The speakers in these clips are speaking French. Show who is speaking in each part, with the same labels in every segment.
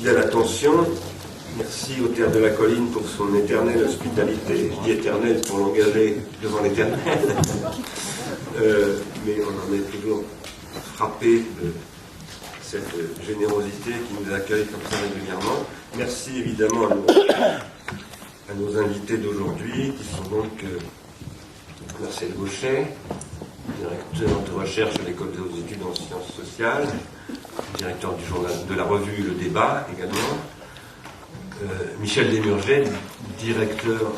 Speaker 1: fidèle attention. Merci au Théâtre de la Colline pour son éternelle hospitalité. Je dis éternelle pour l'engager devant l'éternel. Mais on en est toujours frappé de cette générosité qui nous accueille comme ça régulièrement. Merci évidemment à nos invités d'aujourd'hui, qui sont donc Marcel Gauchet, directeur de recherche à l'École des hautes études en sciences sociales, directeur du journal de la revue Le Débat également, Michel Desmurget, directeur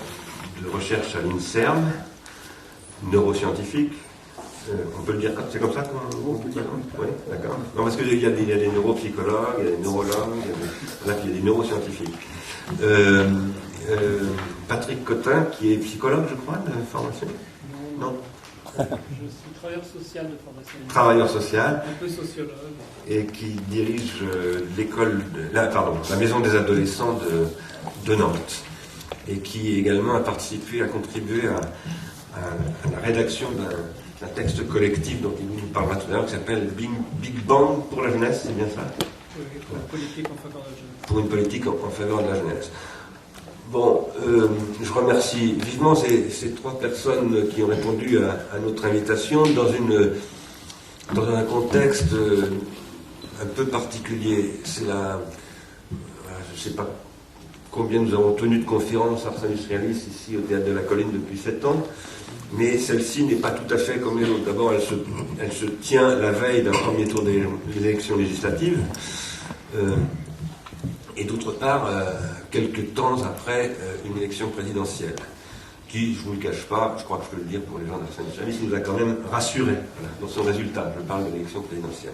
Speaker 1: de recherche à l'INSERM, neuroscientifique. On peut le dire, c'est comme ça qu'on peut dire? Oui, d'accord. Non, parce qu'il y a des neuropsychologues, il y a des neurologues, il y a des neuroscientifiques. Patrick Cotin, qui est psychologue, je crois, de formation? Non.
Speaker 2: Je suis travailleur social de formation.
Speaker 1: Travailleur social.
Speaker 2: Un peu sociologue.
Speaker 1: Et qui dirige la maison des adolescents de Nantes. Et qui également a participé, a contribué à la rédaction d'un texte collectif dont il nous parlera tout à l'heure, qui s'appelle Big Bang pour la jeunesse, c'est bien ça?
Speaker 2: Oui, pour une politique en faveur de la jeunesse.
Speaker 1: Pour une politique en faveur de la jeunesse. Bon, je remercie vivement ces trois personnes qui ont répondu à notre invitation dans un contexte un peu particulier. C'est je ne sais pas combien nous avons tenu de conférences Ars Industrialis ici au Théâtre de la Colline depuis 7 ans, mais celle-ci n'est pas tout à fait comme les autres. D'abord, elle se tient la veille d'un premier tour des élections législatives. Et d'autre part, quelques temps après une élection présidentielle, qui, je ne vous le cache pas, je crois que je peux le dire pour les gens d'Ars Industrialis, nous a quand même rassurés dans son résultat. Je parle de l'élection présidentielle.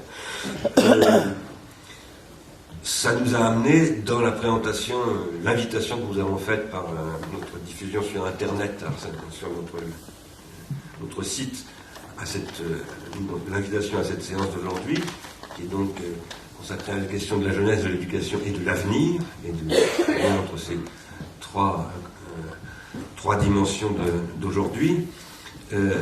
Speaker 1: Ça nous a amené dans la présentation, l'invitation que nous avons faite par notre diffusion sur Internet, sur notre site, à l'invitation à cette séance d'aujourd'hui, qui est donc consacré à la question de la jeunesse, de l'éducation et de l'avenir, et entre ces trois dimensions d'aujourd'hui,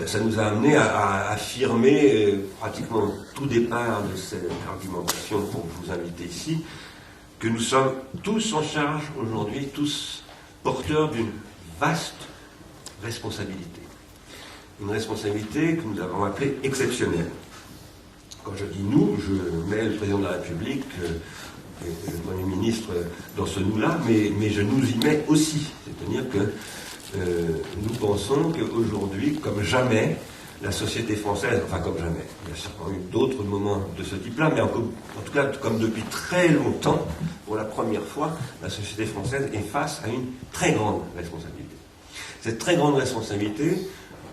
Speaker 1: ça nous a amené à affirmer pratiquement tout départ de cette argumentation pour vous inviter ici, que nous sommes tous en charge aujourd'hui, tous porteurs d'une vaste responsabilité. Une responsabilité que nous avons appelée exceptionnelle. Quand je dis nous, je mets le président de la République et le Premier ministre dans ce nous-là, mais je nous y mets aussi. C'est-à-dire que nous pensons qu'aujourd'hui, comme jamais, la société française, enfin comme jamais, il y a certainement eu d'autres moments de ce type-là, mais en tout cas, comme depuis très longtemps, pour la première fois, la société française est face à une très grande responsabilité. Cette très grande responsabilité,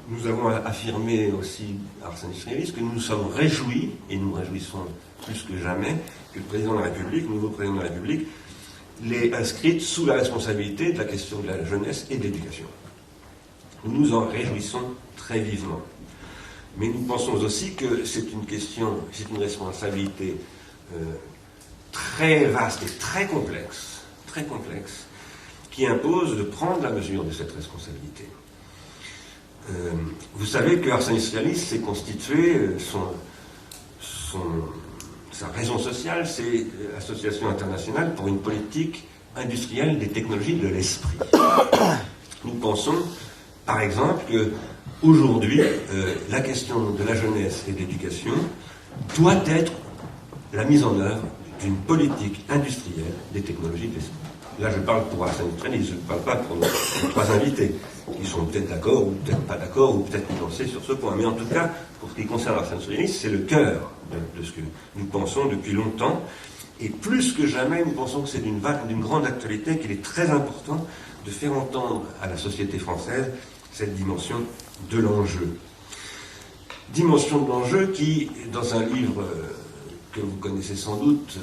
Speaker 1: nous avons affirmé aussi à Ars Industrialis que nous nous sommes réjouis, et nous nous réjouissons plus que jamais, que le président de la République, le nouveau président de la République, l'ait inscrite sous la responsabilité de la question de la jeunesse et de l'éducation. Nous nous en réjouissons très vivement. Mais nous pensons aussi que c'est une responsabilité très vaste et très complexe, qui impose de prendre la mesure de cette responsabilité. Vous savez que Ars Industrialis s'est constitué, sa raison sociale, c'est l'Association internationale pour une politique industrielle des technologies de l'esprit. Nous pensons, par exemple, qu'aujourd'hui, la question de la jeunesse et de l'éducation doit être la mise en œuvre d'une politique industrielle des technologies de l'esprit. Là, je parle pour Ars Industrialis, je ne parle pas pour nos trois invités, qui sont peut-être d'accord, ou peut-être pas d'accord, ou peut-être nuancés sur ce point. Mais en tout cas, pour ce qui concerne Ars Industrialis, c'est le cœur de ce que nous pensons depuis longtemps. Et plus que jamais, nous pensons que c'est d'une grande actualité, qu'il est très important de faire entendre à la société française cette dimension de l'enjeu. Dimension de l'enjeu qui, dans un livre que vous connaissez sans doute,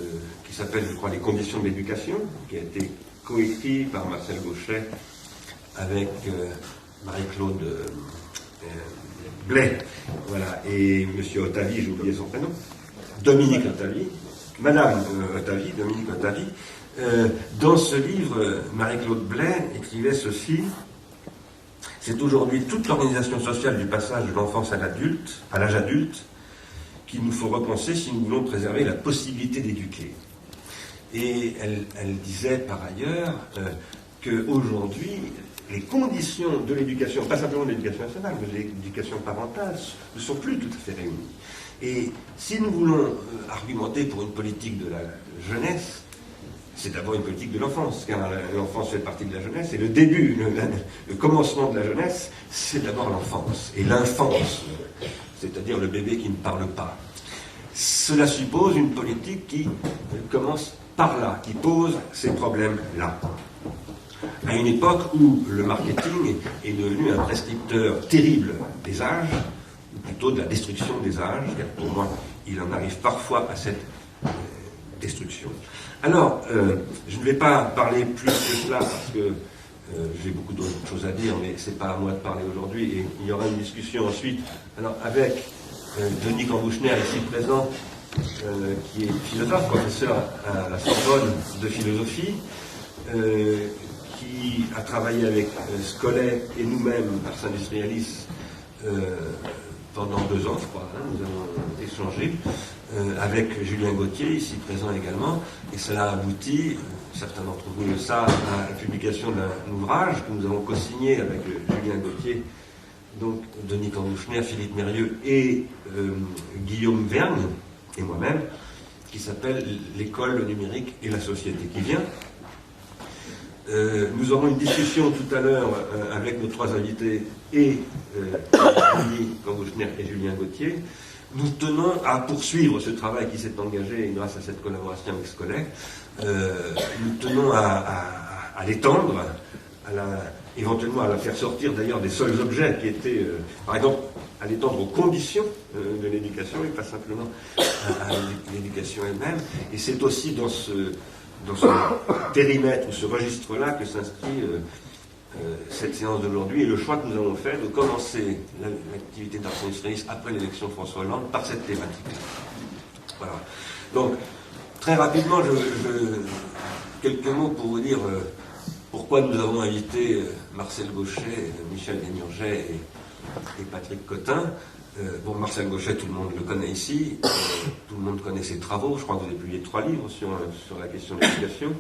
Speaker 1: qui s'appelle, je crois, Les conditions de l'éducation, qui a été coécrit par Marcel Gauchet avec Marie-Claude Blais, voilà, et M. Ottavi, j'ai oublié son prénom, Dominique Ottavi, Madame Ottavi, Dominique Ottavi. Dans ce livre, Marie-Claude Blais écrivait ceci: c'est aujourd'hui toute l'organisation sociale du passage de l'enfance à l'âge adulte, qu'il nous faut repenser si nous voulons préserver la possibilité d'éduquer. Et elle disait par ailleurs qu'aujourd'hui, les conditions de l'éducation, pas simplement de l'éducation nationale, mais de l'éducation parentale, ne sont plus tout à fait réunies. Et si nous voulons argumenter pour une politique de la jeunesse, c'est d'abord une politique de l'enfance, car l'enfance fait partie de la jeunesse, et le début, le commencement de la jeunesse, c'est d'abord l'enfance, et l'infance, c'est-à-dire le bébé qui ne parle pas. Cela suppose une politique qui commence par là, qui pose ces problèmes-là. À une époque où le marketing est devenu un prescripteur terrible des âges, ou plutôt de la destruction des âges, car pour moi, il en arrive parfois à cette destruction. Alors, je ne vais pas parler plus que cela, parce que j'ai beaucoup d'autres choses à dire, mais ce n'est pas à moi de parler aujourd'hui, et il y aura une discussion ensuite, alors avec Denis Cambouchner, ici présent, qui est philosophe, professeur à la Sorbonne de philosophie, qui a travaillé avec Scollet et nous-mêmes, Ars Industrialis, pendant 2 ans, je crois, hein, nous avons échangé, avec Julien Gauthier, ici présent également, et cela a abouti, certains d'entre vous le savent, à la publication d'un ouvrage que nous avons co-signé avec Julien Gauthier, donc Denis Cambouchner, Philippe Mérieux et Guillaume Vergne, et moi-même, qui s'appelle L'école, le numérique et la société qui vient. Nous aurons une discussion tout à l'heure avec nos 3 invités et Denis Cambouchner et Julien Gauthier. Nous tenons à poursuivre ce travail qui s'est engagé grâce à cette collaboration avec Scollet. Nous tenons à l'étendre, éventuellement à la faire sortir d'ailleurs des seuls objets qui étaient, par exemple, à l'étendre aux conditions de l'éducation et pas simplement à l'éducation elle-même. Et c'est aussi dans ce périmètre ou ce registre-là que s'inscrit cette séance d'aujourd'hui et le choix que nous avons fait de commencer l'activité d'Ars Industrialis après l'élection de François Hollande par cette thématique-là. Voilà. Donc, très rapidement, quelques mots pour vous dire pourquoi nous avons invité Marcel Gauchet, Michel Desmurget et Patrick Cotin. Bon, Marcel Gauchet, tout le monde le connaît ici, tout le monde connaît ses travaux, je crois que vous avez publié 3 livres sur la question de l'éducation.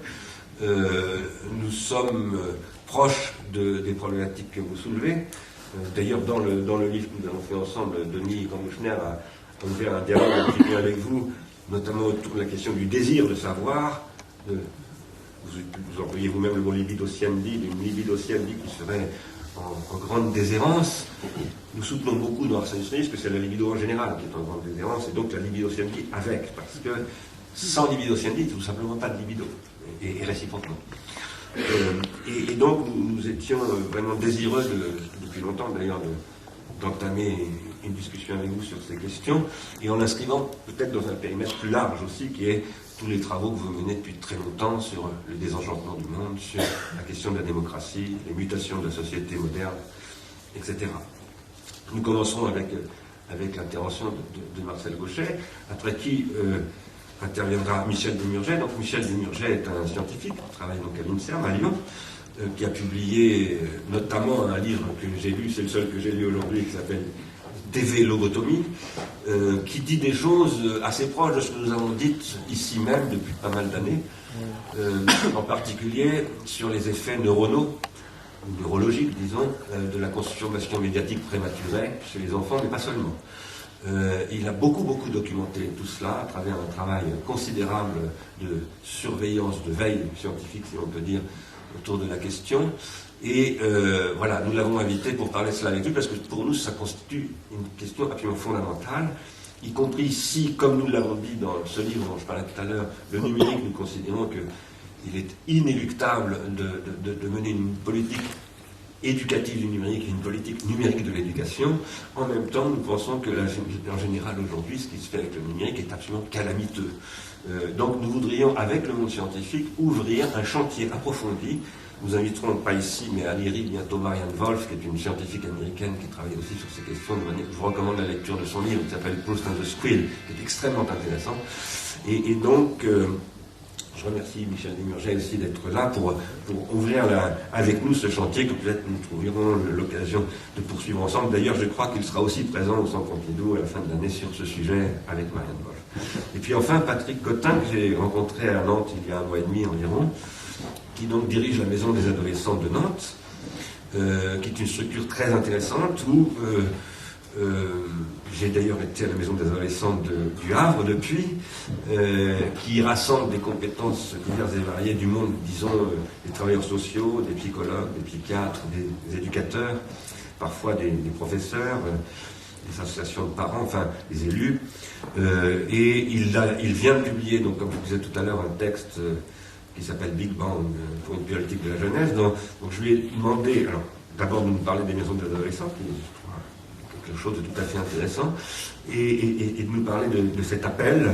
Speaker 1: Nous sommes proches des problématiques que vous soulevez. D'ailleurs, dans le livre que nous avons fait ensemble, Denis Cambouchner a ouvert un dialogue un petit peu avec vous, notamment autour de la question du désir de savoir. Vous employez vous-même le mot libidociendi, d'une libidociendi qui serait en grande déshérence. Nous soutenons beaucoup dans Ars Industrialis que c'est la libido en général qui est en grande déshérence, et donc la libidociendi avec, parce que sans libidociendi, tout simplement pas de libido, et réciproquement. Et donc nous étions vraiment désireux depuis longtemps d'ailleurs d'entamer une discussion avec vous sur ces questions, et en l'inscrivant peut-être dans un périmètre plus large aussi, qui est tous les travaux que vous menez depuis très longtemps sur le désenchantement du monde, sur la question de la démocratie, les mutations de la société moderne, etc. Nous commencerons avec l'intervention de Marcel Gauchet, après qui interviendra Michel Desmurget. Donc Michel Desmurget est un scientifique qui travaille donc à l'INSERM à Lyon, qui a publié notamment un livre que j'ai lu, c'est le seul que j'ai lu aujourd'hui, qui s'appelle TV Lobotomie, qui dit des choses assez proches de ce que nous avons dit ici même depuis pas mal d'années, en particulier sur les effets neuronaux, ou neurologiques, disons, de la consommation médiatique prématurée chez les enfants, mais pas seulement. Il a beaucoup documenté tout cela à travers un travail considérable de surveillance, de veille scientifique, si on peut dire, autour de la question. Et voilà, nous l'avons invité pour parler de cela avec lui, parce que pour nous, ça constitue une question absolument fondamentale, y compris si, comme nous l'avons dit dans ce livre dont je parlais tout à l'heure, le numérique, nous considérons qu'il est inéluctable de mener une politique éducative du numérique et une politique numérique de l'éducation. En même temps, nous pensons que, en général, aujourd'hui, ce qui se fait avec le numérique est absolument calamiteux. Donc, nous voudrions, avec le monde scientifique, ouvrir un chantier approfondi. Nous inviterons, pas ici, mais à l'IRI, bientôt Marianne Wolf, qui est une scientifique américaine qui travaille aussi sur ces questions. Je vous recommande la lecture de son livre qui s'appelle Proust and the Squid, qui est extrêmement intéressant. Et donc, je remercie Michel Desmurget aussi d'être là pour ouvrir avec nous ce chantier que peut-être nous trouverons l'occasion de poursuivre ensemble. D'ailleurs, je crois qu'il sera aussi présent au Centre Pompidou à la fin de l'année sur ce sujet avec Marianne Wolf. Et puis enfin, Patrick Cotin, que j'ai rencontré à Nantes il y a 1 mois et demi environ, qui donc dirige la Maison des Adolescents de Nantes, qui est une structure très intéressante où j'ai d'ailleurs été à la Maison des Adolescents du Havre depuis, qui rassemble des compétences diverses et variées du monde, disons, des travailleurs sociaux, des psychologues, des psychiatres, des éducateurs, parfois des professeurs, des associations de parents, enfin des élus. Et il vient de publier, donc, comme je vous disais tout à l'heure, un texte qui s'appelle Big Bang pour une politique de la jeunesse. Donc je lui ai demandé, alors d'abord de nous parler des maisons des adolescents, qui est quelque chose de tout à fait intéressant, et de nous parler de cet appel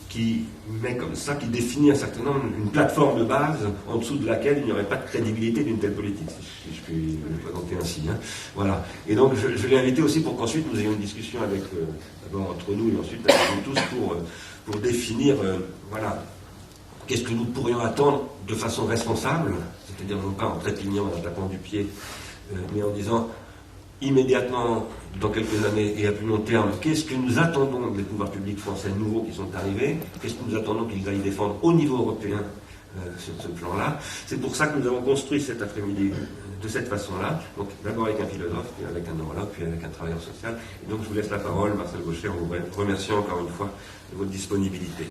Speaker 1: qui met comme ça, qui définit un certain nombre, une plateforme de base en dessous de laquelle il n'y aurait pas de crédibilité d'une telle politique, si je puis le présenter ainsi. Hein. Voilà. Et donc je l'ai invité aussi pour qu'ensuite nous ayons une discussion avec, d'abord entre nous et ensuite avec nous tous pour définir, voilà, qu'est-ce que nous pourrions attendre de façon responsable, c'est-à-dire non pas en trépignant, en tapant du pied, mais en disant immédiatement, dans quelques années et à plus long terme, qu'est-ce que nous attendons des pouvoirs publics français nouveaux qui sont arrivés, qu'est-ce que nous attendons qu'ils aillent défendre au niveau européen sur ce plan-là. C'est pour ça que nous avons construit cet après-midi de cette façon-là, donc d'abord avec un philosophe, puis avec un neurologue, puis avec un travailleur social. Et donc je vous laisse la parole, Marcel Gaucher, en vous remerciant encore une fois de votre disponibilité.